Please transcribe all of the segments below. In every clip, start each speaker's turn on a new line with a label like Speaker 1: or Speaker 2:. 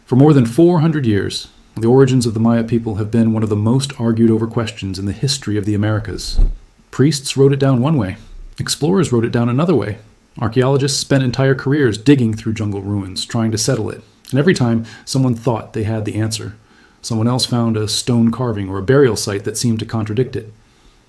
Speaker 1: For more than 400 years, the origins of the Maya people have been one of the most argued over questions in the history of the Americas. Priests wrote it down one way. Explorers wrote it down another way. Archaeologists spent entire careers digging through jungle ruins, trying to settle it. And every time, someone thought they had the answer. Someone else found a stone carving or a burial site that seemed to contradict it.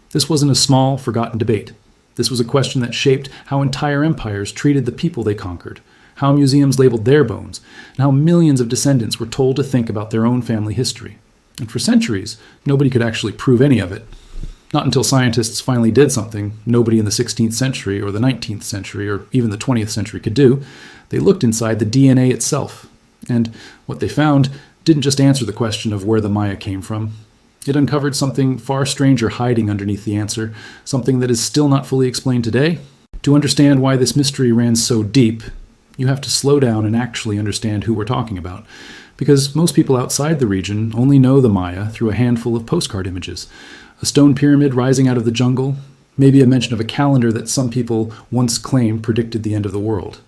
Speaker 1: This wasn't a small, forgotten debate. This was a question that shaped how entire empires treated the people they conquered, how museums labeled their bones, and how millions of descendants were told to think about their own family history. And for centuries, nobody could actually prove any of it. Not until scientists finally did something nobody in the 16th century or the 19th century or even the 20th century could do. They looked inside the DNA itself. And what they found didn't just answer the question of where the Maya came from. It uncovered something far stranger hiding underneath the answer, something that is still not fully explained today. To understand why this mystery ran so deep, you have to slow down and actually understand who we're talking about. Because most people outside the region only know the Maya through a handful of postcard images. A stone pyramid rising out of the jungle, maybe a mention of a calendar that some people once claimed predicted the end of the world.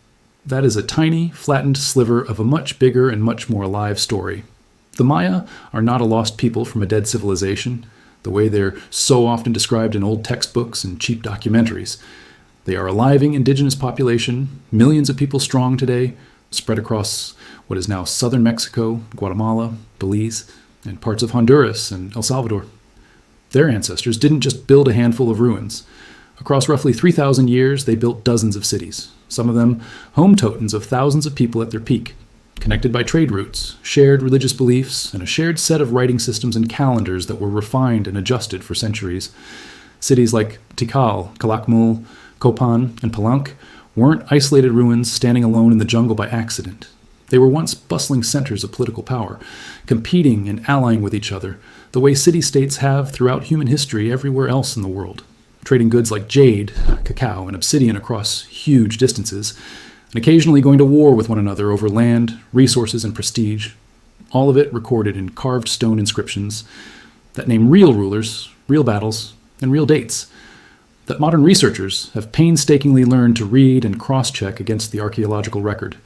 Speaker 1: That is a tiny, flattened sliver of a much bigger and much more alive story. The Maya are not a lost people from a dead civilization, the way they're so often described in old textbooks and cheap documentaries. They are a living indigenous population, millions of people strong today, spread across what is now southern Mexico, Guatemala, Belize, and parts of Honduras and El Salvador. Their ancestors didn't just build a handful of ruins. Across roughly 3,000 years, they built dozens of cities, some of them home totems of thousands of people at their peak, connected by trade routes, shared religious beliefs, and a shared set of writing systems and calendars that were refined and adjusted for centuries. Cities like Tikal, Calakmul, Copan, and Palenque weren't isolated ruins standing alone in the jungle by accident. They were once bustling centers of political power, competing and allying with each other, the way city-states have throughout human history everywhere else in the world, trading goods like jade, cacao, and obsidian across huge distances, and occasionally going to war with one another over land, resources, and prestige. All of it recorded in carved stone inscriptions that name real rulers, real battles, and real dates that modern researchers have painstakingly learned to read and cross-check against the archaeological record.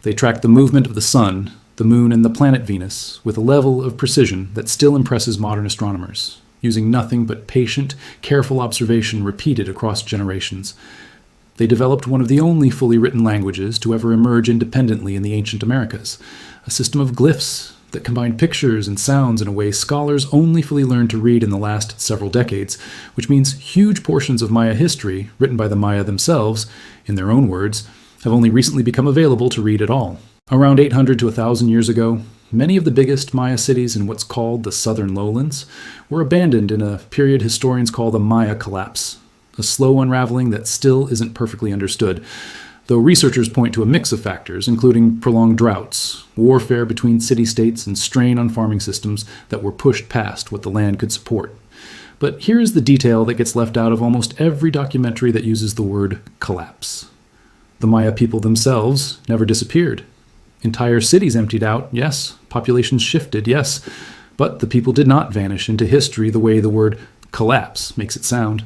Speaker 1: They track the movement of the sun, the moon, and the planet Venus with a level of precision that still impresses modern astronomers, using nothing but patient, careful observation repeated across generations. They developed one of the only fully written languages to ever emerge independently in the ancient Americas, a system of glyphs that combined pictures and sounds in a way scholars only fully learned to read in the last several decades, which means huge portions of Maya history, written by the Maya themselves, in their own words, have only recently become available to read at all. Around 800 to 1,000 years ago, many of the biggest Maya cities in what's called the southern lowlands were abandoned in a period historians call the Maya collapse, a slow unraveling that still isn't perfectly understood, though researchers point to a mix of factors, including prolonged droughts, warfare between city-states, and strain on farming systems that were pushed past what the land could support. But here is the detail that gets left out of almost every documentary that uses the word collapse. The Maya people themselves never disappeared. Entire cities emptied out, yes. Populations shifted, yes. But the people did not vanish into history the way the word collapse makes it sound.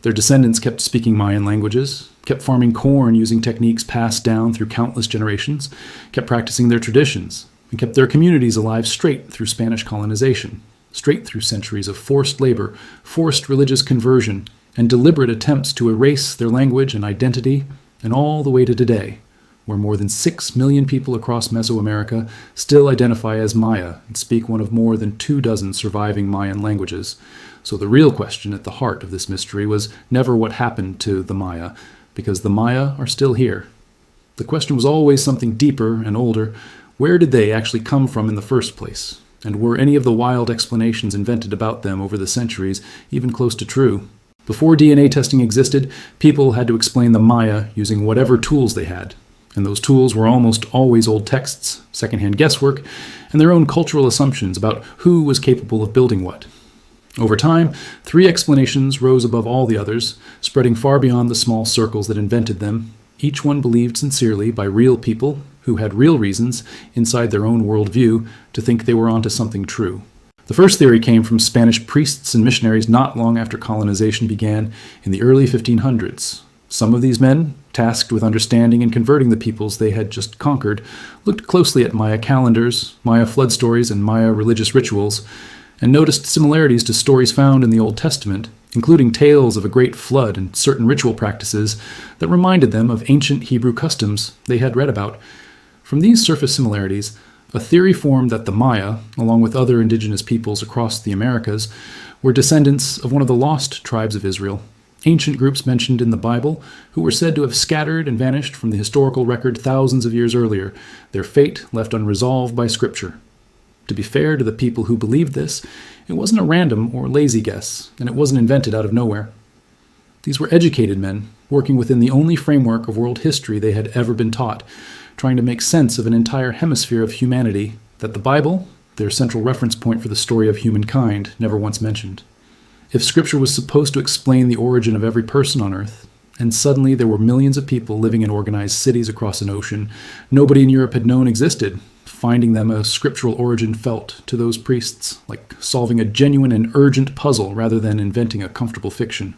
Speaker 1: Their descendants kept speaking Mayan languages, kept farming corn using techniques passed down through countless generations, kept practicing their traditions, and kept their communities alive straight through Spanish colonization, straight through centuries of forced labor, forced religious conversion, and deliberate attempts to erase their language and identity, and all the way to today, where more than 6 million people across Mesoamerica still identify as Maya and speak one of more than 24 surviving Mayan languages. So the real question at the heart of this mystery was never what happened to the Maya, because the Maya are still here. The question was always something deeper and older. Where did they actually come from in the first place? And were any of the wild explanations invented about them over the centuries even close to true? Before DNA testing existed, people had to explain the Maya using whatever tools they had. And those tools were almost always old texts, secondhand guesswork, and their own cultural assumptions about who was capable of building what. Over time, 3 explanations rose above all the others, spreading far beyond the small circles that invented them, each one believed sincerely by real people who had real reasons inside their own worldview to think they were onto something true. The first theory came from Spanish priests and missionaries not long after colonization began in the early 1500s. Some of these men, tasked with understanding and converting the peoples they had just conquered, looked closely at Maya calendars, Maya flood stories, and Maya religious rituals, and noticed similarities to stories found in the Old Testament, including tales of a great flood and certain ritual practices that reminded them of ancient Hebrew customs they had read about. From these surface similarities, a theory formed that the Maya, along with other indigenous peoples across the Americas, were descendants of one of the lost tribes of Israel, ancient groups mentioned in the Bible who were said to have scattered and vanished from the historical record thousands of years earlier, their fate left unresolved by Scripture. To be fair to the people who believed this, it wasn't a random or lazy guess, and it wasn't invented out of nowhere. These were educated men, working within the only framework of world history they had ever been taught, trying to make sense of an entire hemisphere of humanity that the Bible, their central reference point for the story of humankind, never once mentioned. If Scripture was supposed to explain the origin of every person on Earth, and suddenly there were millions of people living in organized cities across an ocean nobody in Europe had known existed, finding them a scriptural origin felt to those priests like solving a genuine and urgent puzzle rather than inventing a comfortable fiction.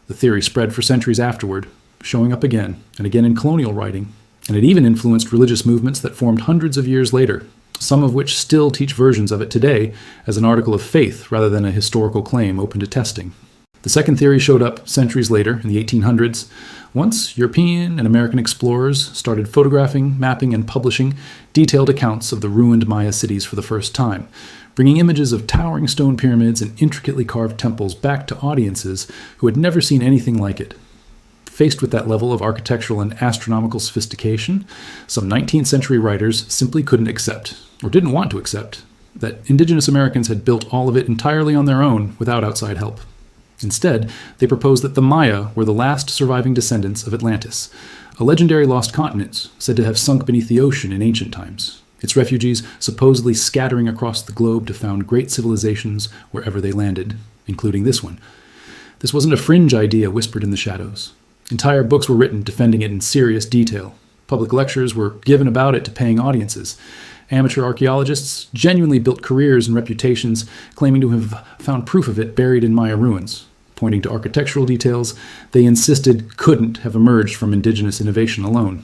Speaker 1: The theory spread for centuries afterward, showing up again and again in colonial writing, and it even influenced religious movements that formed hundreds of years later, some of which still teach versions of it today as an article of faith rather than a historical claim open to testing. The second theory showed up centuries later, in the 1800s, once European and American explorers started photographing, mapping, and publishing detailed accounts of the ruined Maya cities for the first time, bringing images of towering stone pyramids and intricately carved temples back to audiences who had never seen anything like it. Faced with that level of architectural and astronomical sophistication, some 19th century writers simply couldn't accept, or didn't want to accept, that indigenous Americans had built all of it entirely on their own without outside help. Instead, they proposed that the Maya were the last surviving descendants of Atlantis, a legendary lost continent said to have sunk beneath the ocean in ancient times, its refugees supposedly scattering across the globe to found great civilizations wherever they landed, including this one. This wasn't a fringe idea whispered in the shadows. Entire books were written defending it in serious detail. Public lectures were given about it to paying audiences. Amateur archaeologists genuinely built careers and reputations claiming to have found proof of it buried in Maya ruins. Pointing to architectural details they insisted couldn't have emerged from indigenous innovation alone.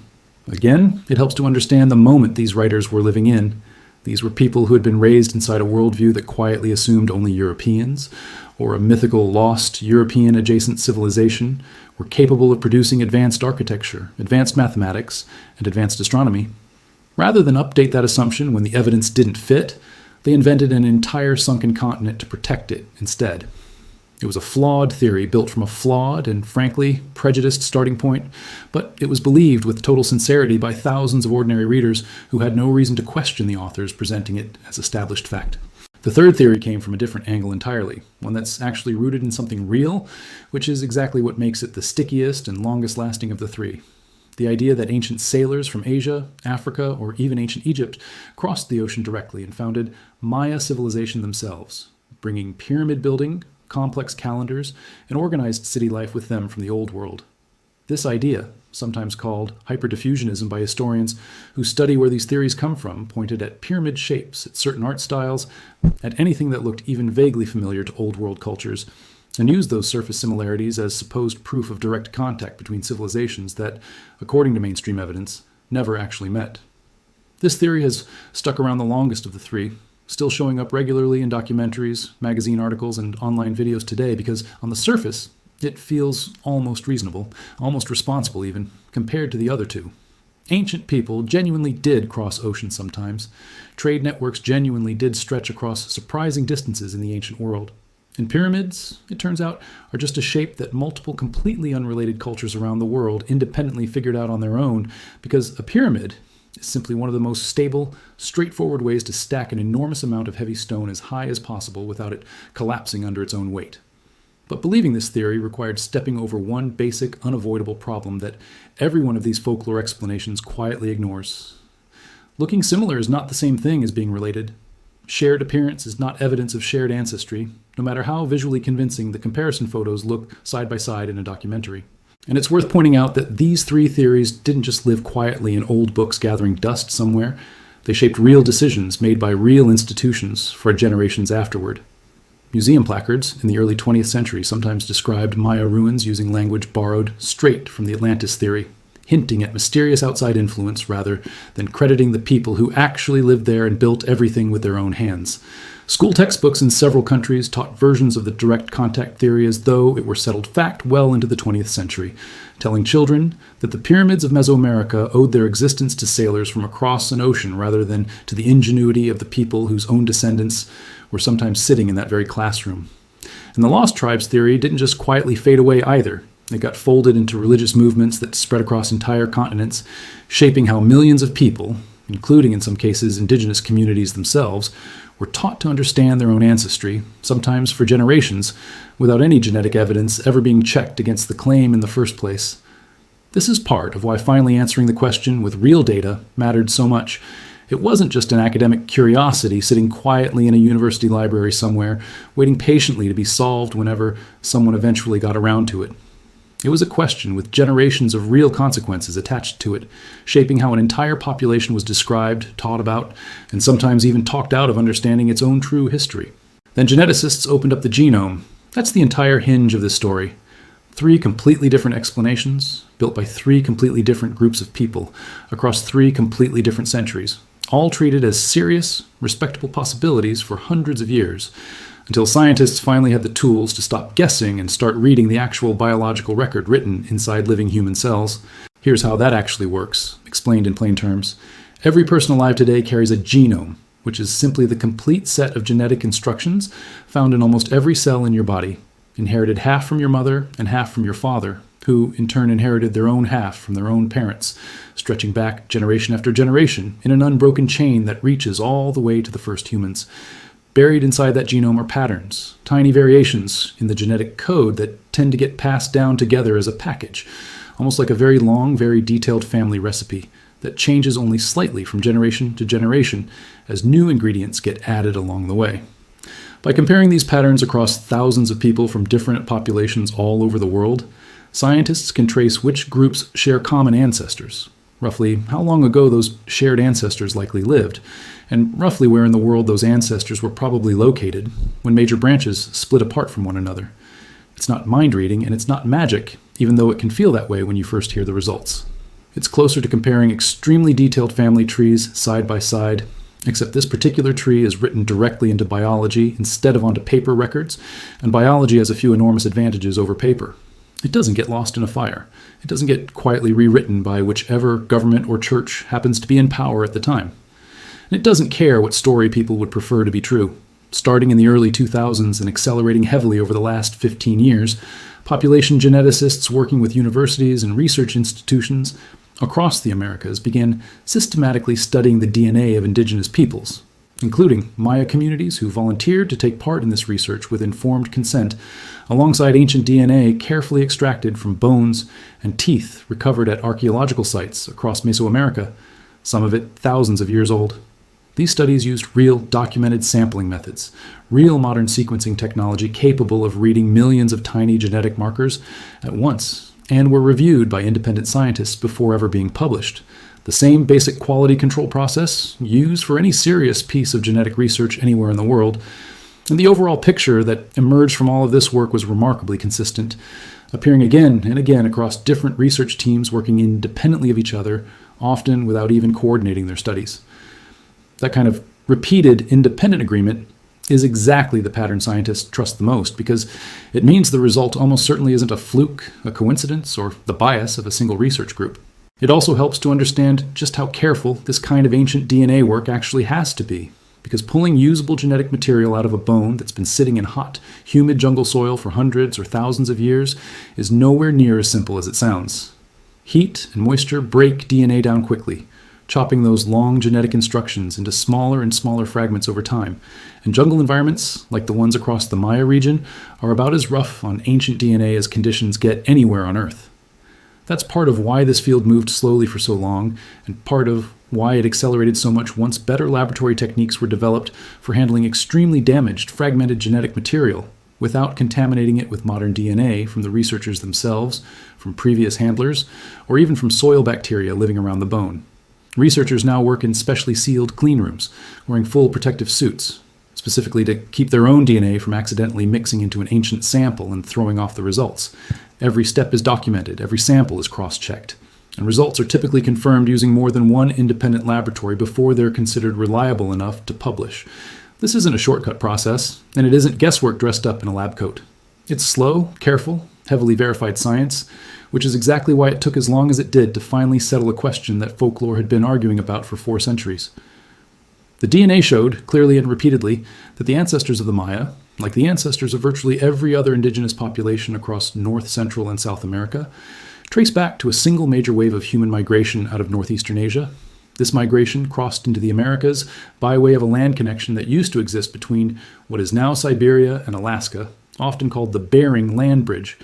Speaker 1: Again, it helps to understand the moment these writers were living in. These were people who had been raised inside a worldview that quietly assumed only Europeans, or a mythical lost European-adjacent civilization, were capable of producing advanced architecture, advanced mathematics, and advanced astronomy. Rather than update that assumption when the evidence didn't fit, they invented an entire sunken continent to protect it instead. It was a flawed theory built from a flawed and, frankly, prejudiced starting point, but it was believed with total sincerity by thousands of ordinary readers who had no reason to question the authors presenting it as established fact. The third theory came from a different angle entirely, one that's actually rooted in something real, which is exactly what makes it the stickiest and longest lasting of the three. The idea that ancient sailors from Asia, Africa, or even ancient Egypt crossed the ocean directly and founded Maya civilization themselves, bringing pyramid building, complex calendars, and organized city life with them from the Old World. This idea, sometimes called hyperdiffusionism by historians who study where these theories come from, pointed at pyramid shapes, at certain art styles, at anything that looked even vaguely familiar to Old World cultures, and used those surface similarities as supposed proof of direct contact between civilizations that, according to mainstream evidence, never actually met. This theory has stuck around the longest of the three, still showing up regularly in documentaries, magazine articles, and online videos today because, on the surface, it feels almost reasonable, almost responsible even, compared to the other two. Ancient people genuinely did cross oceans sometimes. Trade networks genuinely did stretch across surprising distances in the ancient world. And pyramids, it turns out, are just a shape that multiple completely unrelated cultures around the world independently figured out on their own, because a pyramid is simply one of the most stable, straightforward ways to stack an enormous amount of heavy stone as high as possible without it collapsing under its own weight. But believing this theory required stepping over one basic, unavoidable problem that every one of these folklore explanations quietly ignores. Looking similar is not the same thing as being related. Shared appearance is not evidence of shared ancestry, no matter how visually convincing the comparison photos look side by side in a documentary. And it's worth pointing out that these three theories didn't just live quietly in old books gathering dust somewhere. They shaped real decisions made by real institutions for generations afterward. Museum placards in the early 20th century sometimes described Maya ruins using language borrowed straight from the Atlantis theory, hinting at mysterious outside influence rather than crediting the people who actually lived there and built everything with their own hands. School textbooks in several countries taught versions of the direct contact theory as though it were settled fact well into the 20th century, telling children that the pyramids of Mesoamerica owed their existence to sailors from across an ocean rather than to the ingenuity of the people whose own descendants were sometimes sitting in that very classroom. And the Lost Tribes theory didn't just quietly fade away either. It got folded into religious movements that spread across entire continents, shaping how millions of people, including in some cases indigenous communities themselves, were taught to understand their own ancestry, sometimes for generations, without any genetic evidence ever being checked against the claim in the first place. This is part of why finally answering the question with real data mattered so much. It wasn't just an academic curiosity sitting quietly in a university library somewhere, waiting patiently to be solved whenever someone eventually got around to it. It was a question with generations of real consequences attached to it, shaping how an entire population was described, taught about, and sometimes even talked out of understanding its own true history. Then geneticists opened up the genome. That's the entire hinge of this story. 3 completely different explanations, built by 3 completely different groups of people, across 3 completely different centuries, all treated as serious, respectable possibilities for hundreds of years, until scientists finally had the tools to stop guessing and start reading the actual biological record written inside living human cells. Here's how that actually works, explained in plain terms. Every person alive today carries a genome, which is simply the complete set of genetic instructions found in almost every cell in your body, inherited half from your mother and half from your father, who in turn inherited their own half from their own parents, stretching back generation after generation in an unbroken chain that reaches all the way to the first humans. Buried inside that genome are patterns, tiny variations in the genetic code that tend to get passed down together as a package, almost like a very long, very detailed family recipe that changes only slightly from generation to generation as new ingredients get added along the way. By comparing these patterns across thousands of people from different populations all over the world, scientists can trace which groups share common ancestors, roughly how long ago those shared ancestors likely lived, and roughly where in the world those ancestors were probably located when major branches split apart from one another. It's not mind reading and it's not magic, even though it can feel that way when you first hear the results. It's closer to comparing extremely detailed family trees side by side, except this particular tree is written directly into biology instead of onto paper records, and biology has a few enormous advantages over paper. It doesn't get lost in a fire. It doesn't get quietly rewritten by whichever government or church happens to be in power at the time. And it doesn't care what story people would prefer to be true. Starting in the early 2000s and accelerating heavily over the last 15 years, population geneticists working with universities and research institutions across the Americas began systematically studying the DNA of indigenous peoples, including Maya communities who volunteered to take part in this research with informed consent, alongside ancient DNA carefully extracted from bones and teeth recovered at archaeological sites across Mesoamerica, some of it thousands of years old. These studies used real documented sampling methods, real modern sequencing technology capable of reading millions of tiny genetic markers at once, and were reviewed by independent scientists before ever being published. The same basic quality control process used for any serious piece of genetic research anywhere in the world. And the overall picture that emerged from all of this work was remarkably consistent, appearing again and again across different research teams working independently of each other, often without even coordinating their studies. That kind of repeated independent agreement is exactly the pattern scientists trust the most, because it means the result almost certainly isn't a fluke, a coincidence, or the bias of a single research group. It also helps to understand just how careful this kind of ancient DNA work actually has to be, because pulling usable genetic material out of a bone that's been sitting in hot, humid jungle soil for hundreds or thousands of years is nowhere near as simple as it sounds. Heat and moisture break DNA down quickly, chopping those long genetic instructions into smaller and smaller fragments over time, and jungle environments, like the ones across the Maya region, are about as rough on ancient DNA as conditions get anywhere on Earth. That's part of why this field moved slowly for so long, and part of why it accelerated so much once better laboratory techniques were developed for handling extremely damaged, fragmented genetic material without contaminating it with modern DNA from the researchers themselves, from previous handlers, or even from soil bacteria living around the bone. Researchers now work in specially sealed clean rooms, wearing full protective suits, specifically to keep their own DNA from accidentally mixing into an ancient sample and throwing off the results. Every step is documented, every sample is cross-checked, and results are typically confirmed using more than one independent laboratory before they're considered reliable enough to publish. This isn't a shortcut process, and it isn't guesswork dressed up in a lab coat. It's slow, careful, heavily verified science, which is exactly why it took as long as it did to finally settle a question that folklore had been arguing about for 4 centuries. The DNA showed, clearly and repeatedly, that the ancestors of the Maya, like the ancestors of virtually every other indigenous population across North, Central, and South America, trace back to a single major wave of human migration out of northeastern Asia. This migration crossed into the Americas by way of a land connection that used to exist between what is now Siberia and Alaska, often called the Bering Land Bridge,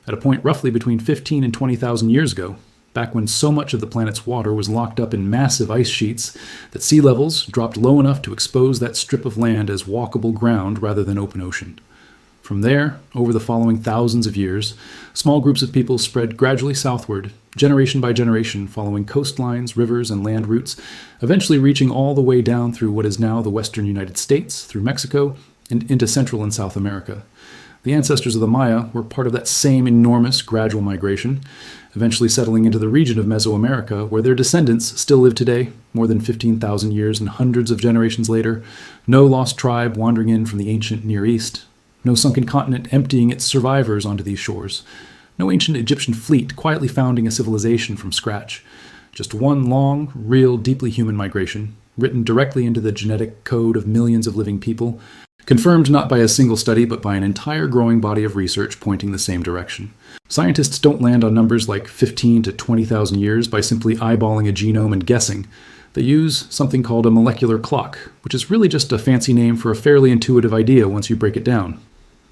Speaker 1: at a point roughly between 15 and 20,000 years ago, back when so much of the planet's water was locked up in massive ice sheets that sea levels dropped low enough to expose that strip of land as walkable ground rather than open ocean. From there, over the following thousands of years, small groups of people spread gradually southward, generation by generation, following coastlines, rivers, and land routes, eventually reaching all the way down through what is now the western United States, through Mexico, and into Central and South America. The ancestors of the Maya were part of that same enormous gradual migration, eventually settling into the region of Mesoamerica, where their descendants still live today, more than 15,000 years and hundreds of generations later. No lost tribe wandering in from the ancient Near East. No sunken continent emptying its survivors onto these shores. No ancient Egyptian fleet quietly founding a civilization from scratch. Just one long, real, deeply human migration, written directly into the genetic code of millions of living people, confirmed not by a single study, but by an entire growing body of research pointing the same direction. Scientists don't land on numbers like 15 to 20,000 years by simply eyeballing a genome and guessing. They use something called a molecular clock, which is really just a fancy name for a fairly intuitive idea once you break it down.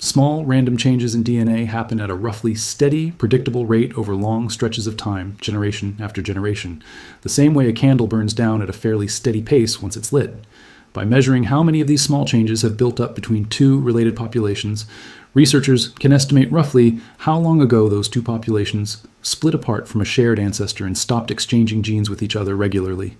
Speaker 1: Small, random changes in DNA happen at a roughly steady, predictable rate over long stretches of time, generation after generation, the same way a candle burns down at a fairly steady pace once it's lit. By measuring how many of these small changes have built up between 2 related populations, researchers can estimate roughly how long ago those 2 populations split apart from a shared ancestor and stopped exchanging genes with each other regularly.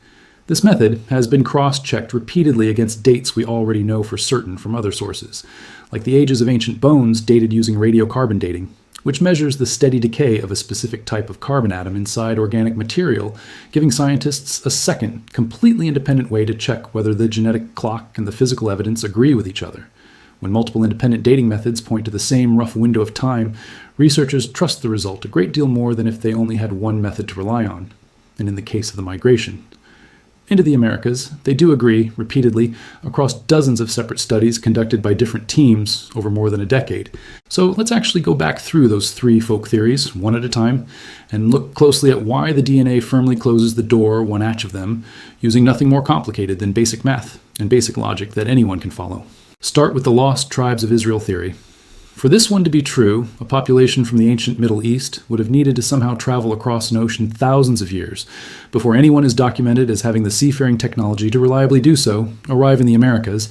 Speaker 1: This method has been cross-checked repeatedly against dates we already know for certain from other sources, like the ages of ancient bones dated using radiocarbon dating, which measures the steady decay of a specific type of carbon atom inside organic material, giving scientists a second, completely independent way to check whether the genetic clock and the physical evidence agree with each other. When multiple independent dating methods point to the same rough window of time, researchers trust the result a great deal more than if they only had one method to rely on, and in the case of the migration. Into the Americas, they do agree, repeatedly, across dozens of separate studies conducted by different teams over more than a decade. So let's actually go back through those 3 folk theories, one at a time, and look closely at why the DNA firmly closes the door, one atch of them, using nothing more complicated than basic math and basic logic that anyone can follow. Start with the Lost Tribes of Israel theory. For this one to be true, a population from the ancient Middle East would have needed to somehow travel across an ocean thousands of years before anyone is documented as having the seafaring technology to reliably do so, arrive in the Americas,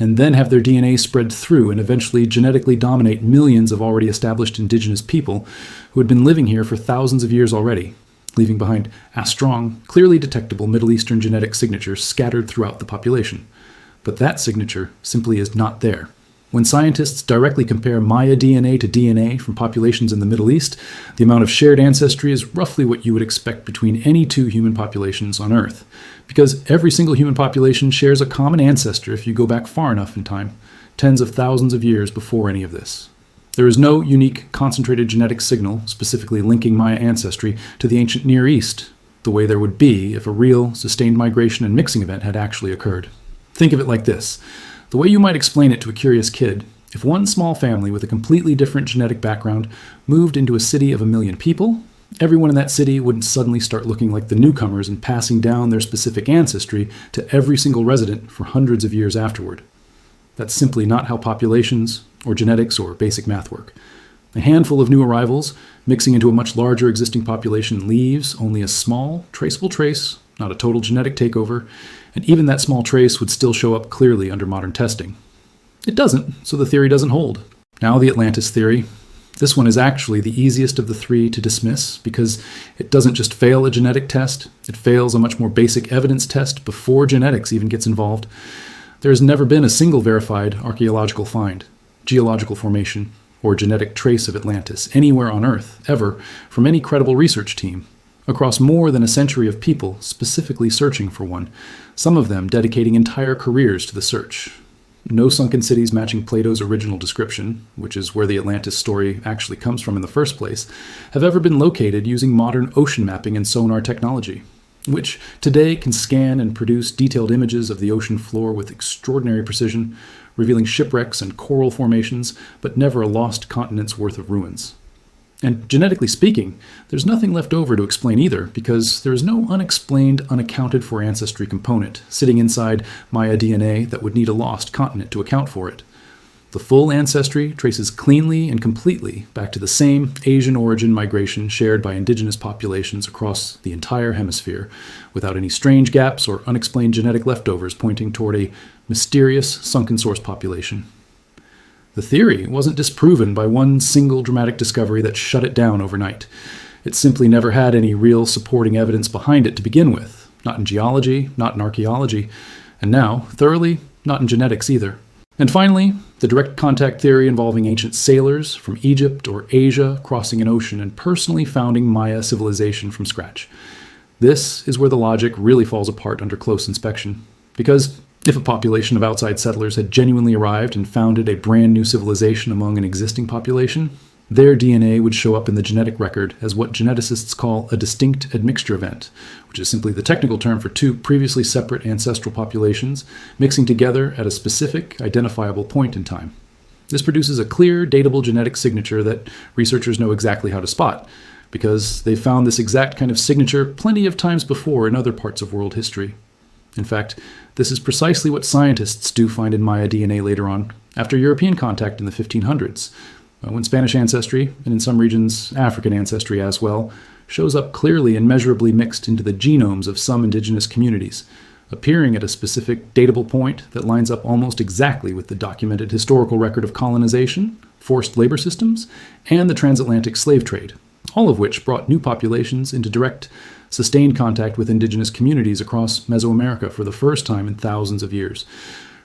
Speaker 1: and then have their DNA spread through and eventually genetically dominate millions of already established indigenous people who had been living here for thousands of years already, leaving behind a strong, clearly detectable Middle Eastern genetic signature scattered throughout the population. But that signature simply is not there. When scientists directly compare Maya DNA to DNA from populations in the Middle East, the amount of shared ancestry is roughly what you would expect between any 2 human populations on Earth, because every single human population shares a common ancestor if you go back far enough in time, tens of thousands of years before any of this. There is no unique concentrated genetic signal specifically linking Maya ancestry to the ancient Near East, the way there would be if a real, sustained migration and mixing event had actually occurred. Think of it like this. The way you might explain it to a curious kid, if one small family with a completely different genetic background moved into a city of 1 million people, everyone in that city wouldn't suddenly start looking like the newcomers and passing down their specific ancestry to every single resident for hundreds of years afterward. That's simply not how populations, or genetics, or basic math work. A handful of new arrivals, mixing into a much larger existing population, leaves only a small, traceable trace, not a total genetic takeover, and even that small trace would still show up clearly under modern testing. It doesn't, so the theory doesn't hold. Now the Atlantis theory. This one is actually the easiest of the 3 to dismiss because it doesn't just fail a genetic test, it fails a much more basic evidence test before genetics even gets involved. There has never been a single verified archaeological find, geological formation, or genetic trace of Atlantis anywhere on Earth, ever, from any credible research team, across more than a century of people specifically searching for one, some of them dedicating entire careers to the search. No sunken cities matching Plato's original description, which is where the Atlantis story actually comes from in the first place, have ever been located using modern ocean mapping and sonar technology, which today can scan and produce detailed images of the ocean floor with extraordinary precision, revealing shipwrecks and coral formations, but never a lost continent's worth of ruins. And genetically speaking, there's nothing left over to explain either, because there is no unexplained, unaccounted for ancestry component sitting inside Maya DNA that would need a lost continent to account for it. The full ancestry traces cleanly and completely back to the same Asian origin migration shared by indigenous populations across the entire hemisphere, without any strange gaps or unexplained genetic leftovers pointing toward a mysterious sunken source population. The theory wasn't disproven by one single dramatic discovery that shut it down overnight. It simply never had any real supporting evidence behind it to begin with, not in geology, not in archaeology, and now, thoroughly, not in genetics either. And finally, the direct contact theory involving ancient sailors from Egypt or Asia crossing an ocean and personally founding Maya civilization from scratch. This is where the logic really falls apart under close inspection, because if a population of outside settlers had genuinely arrived and founded a brand new civilization among an existing population, their DNA would show up in the genetic record as what geneticists call a distinct admixture event, which is simply the technical term for two previously separate ancestral populations mixing together at a specific, identifiable point in time. This produces a clear, datable genetic signature that researchers know exactly how to spot, because they've found this exact kind of signature plenty of times before in other parts of world history. In fact, this is precisely what scientists do find in Maya DNA later on, after European contact in the 1500s, when Spanish ancestry, and in some regions African ancestry as well, shows up clearly and measurably mixed into the genomes of some indigenous communities, appearing at a specific datable point that lines up almost exactly with the documented historical record of colonization, forced labor systems, and the transatlantic slave trade, all of which brought new populations into direct, sustained contact with indigenous communities across Mesoamerica for the first time in thousands of years.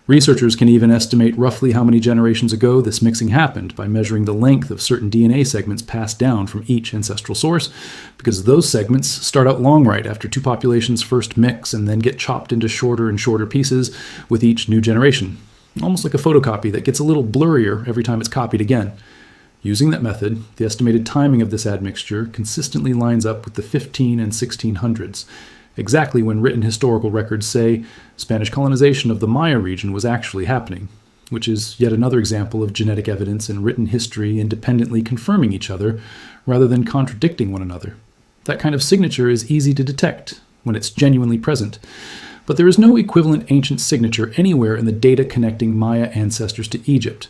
Speaker 1: Researchers can even estimate roughly how many generations ago this mixing happened by measuring the length of certain DNA segments passed down from each ancestral source, because those segments start out long right after two populations first mix and then get chopped into shorter and shorter pieces with each new generation, almost like a photocopy that gets a little blurrier every time it's copied again. Using that method, the estimated timing of this admixture consistently lines up with the 15 and 1600s, exactly when written historical records say Spanish colonization of the Maya region was actually happening, which is yet another example of genetic evidence and written history independently confirming each other rather than contradicting one another. That kind of signature is easy to detect when it's genuinely present, but there is no equivalent ancient signature anywhere in the data connecting Maya ancestors to Egypt,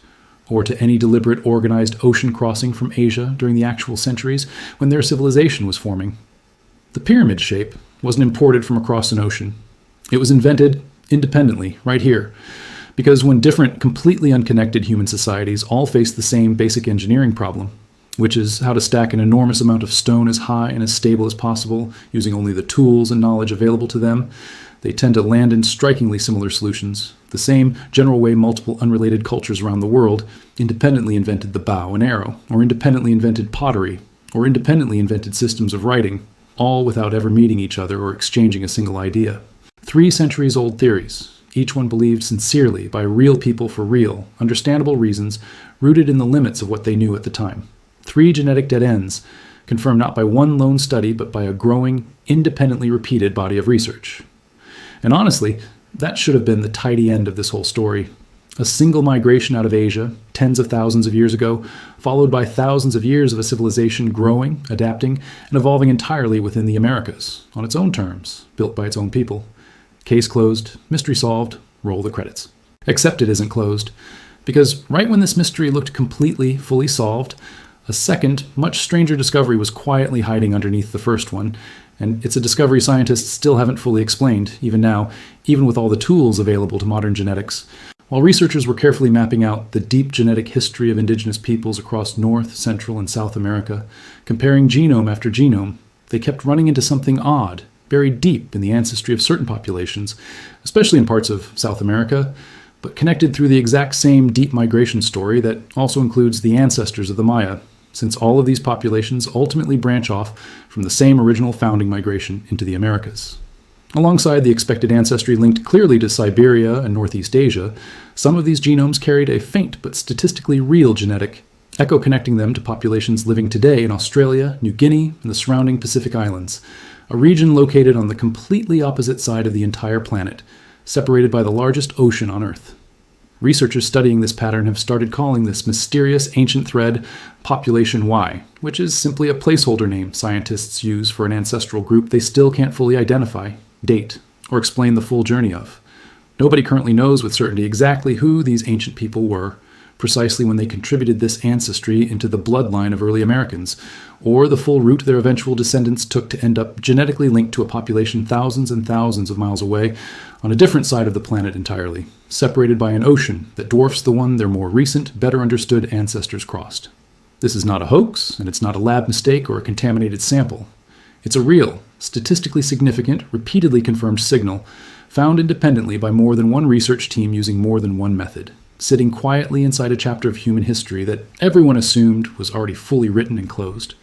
Speaker 1: or to any deliberate organized ocean crossing from Asia during the actual centuries when their civilization was forming. The pyramid shape wasn't imported from across an ocean. It was invented independently, right here, because when different, completely unconnected human societies all face the same basic engineering problem, which is how to stack an enormous amount of stone as high and as stable as possible using only the tools and knowledge available to them, they tend to land in strikingly similar solutions. The same general way multiple unrelated cultures around the world independently invented the bow and arrow, or independently invented pottery, or independently invented systems of writing, all without ever meeting each other or exchanging a single idea. 3 centuries-old theories, each one believed sincerely by real people for real, understandable reasons, rooted in the limits of what they knew at the time. 3 genetic dead ends, confirmed not by one lone study but by a growing, independently repeated body of research. And honestly, that should have been the tidy end of this whole story. A single migration out of Asia, tens of thousands of years ago, followed by thousands of years of a civilization growing, adapting, and evolving entirely within the Americas, on its own terms, built by its own people. Case closed, mystery solved, roll the credits. Except it isn't closed, because right when this mystery looked completely, fully solved, a second, much stranger discovery was quietly hiding underneath the first one, and it's a discovery scientists still haven't fully explained, even now, even with all the tools available to modern genetics. While researchers were carefully mapping out the deep genetic history of indigenous peoples across North, Central, and South America, comparing genome after genome, they kept running into something odd buried deep in the ancestry of certain populations, especially in parts of South America, but connected through the exact same deep migration story that also includes the ancestors of the Maya, since all of these populations ultimately branch off from the same original founding migration into the Americas. Alongside the expected ancestry linked clearly to Siberia and Northeast Asia, some of these genomes carried a faint but statistically real genetic echo connecting them to populations living today in Australia, New Guinea, and the surrounding Pacific Islands, a region located on the completely opposite side of the entire planet, separated by the largest ocean on Earth. Researchers studying this pattern have started calling this mysterious ancient thread Population Y, which is simply a placeholder name scientists use for an ancestral group they still can't fully identify, date, or explain the full journey of. Nobody currently knows with certainty exactly who these ancient people were, precisely when they contributed this ancestry into the bloodline of early Americans, or the full route their eventual descendants took to end up genetically linked to a population thousands and thousands of miles away on a different side of the planet entirely, separated by an ocean that dwarfs the one their more recent, better understood ancestors crossed. This is not a hoax, and it's not a lab mistake or a contaminated sample. It's a real, statistically significant, repeatedly confirmed signal found independently by more than one research team using more than one method, sitting quietly inside a chapter of human history that everyone assumed was already fully written and closed.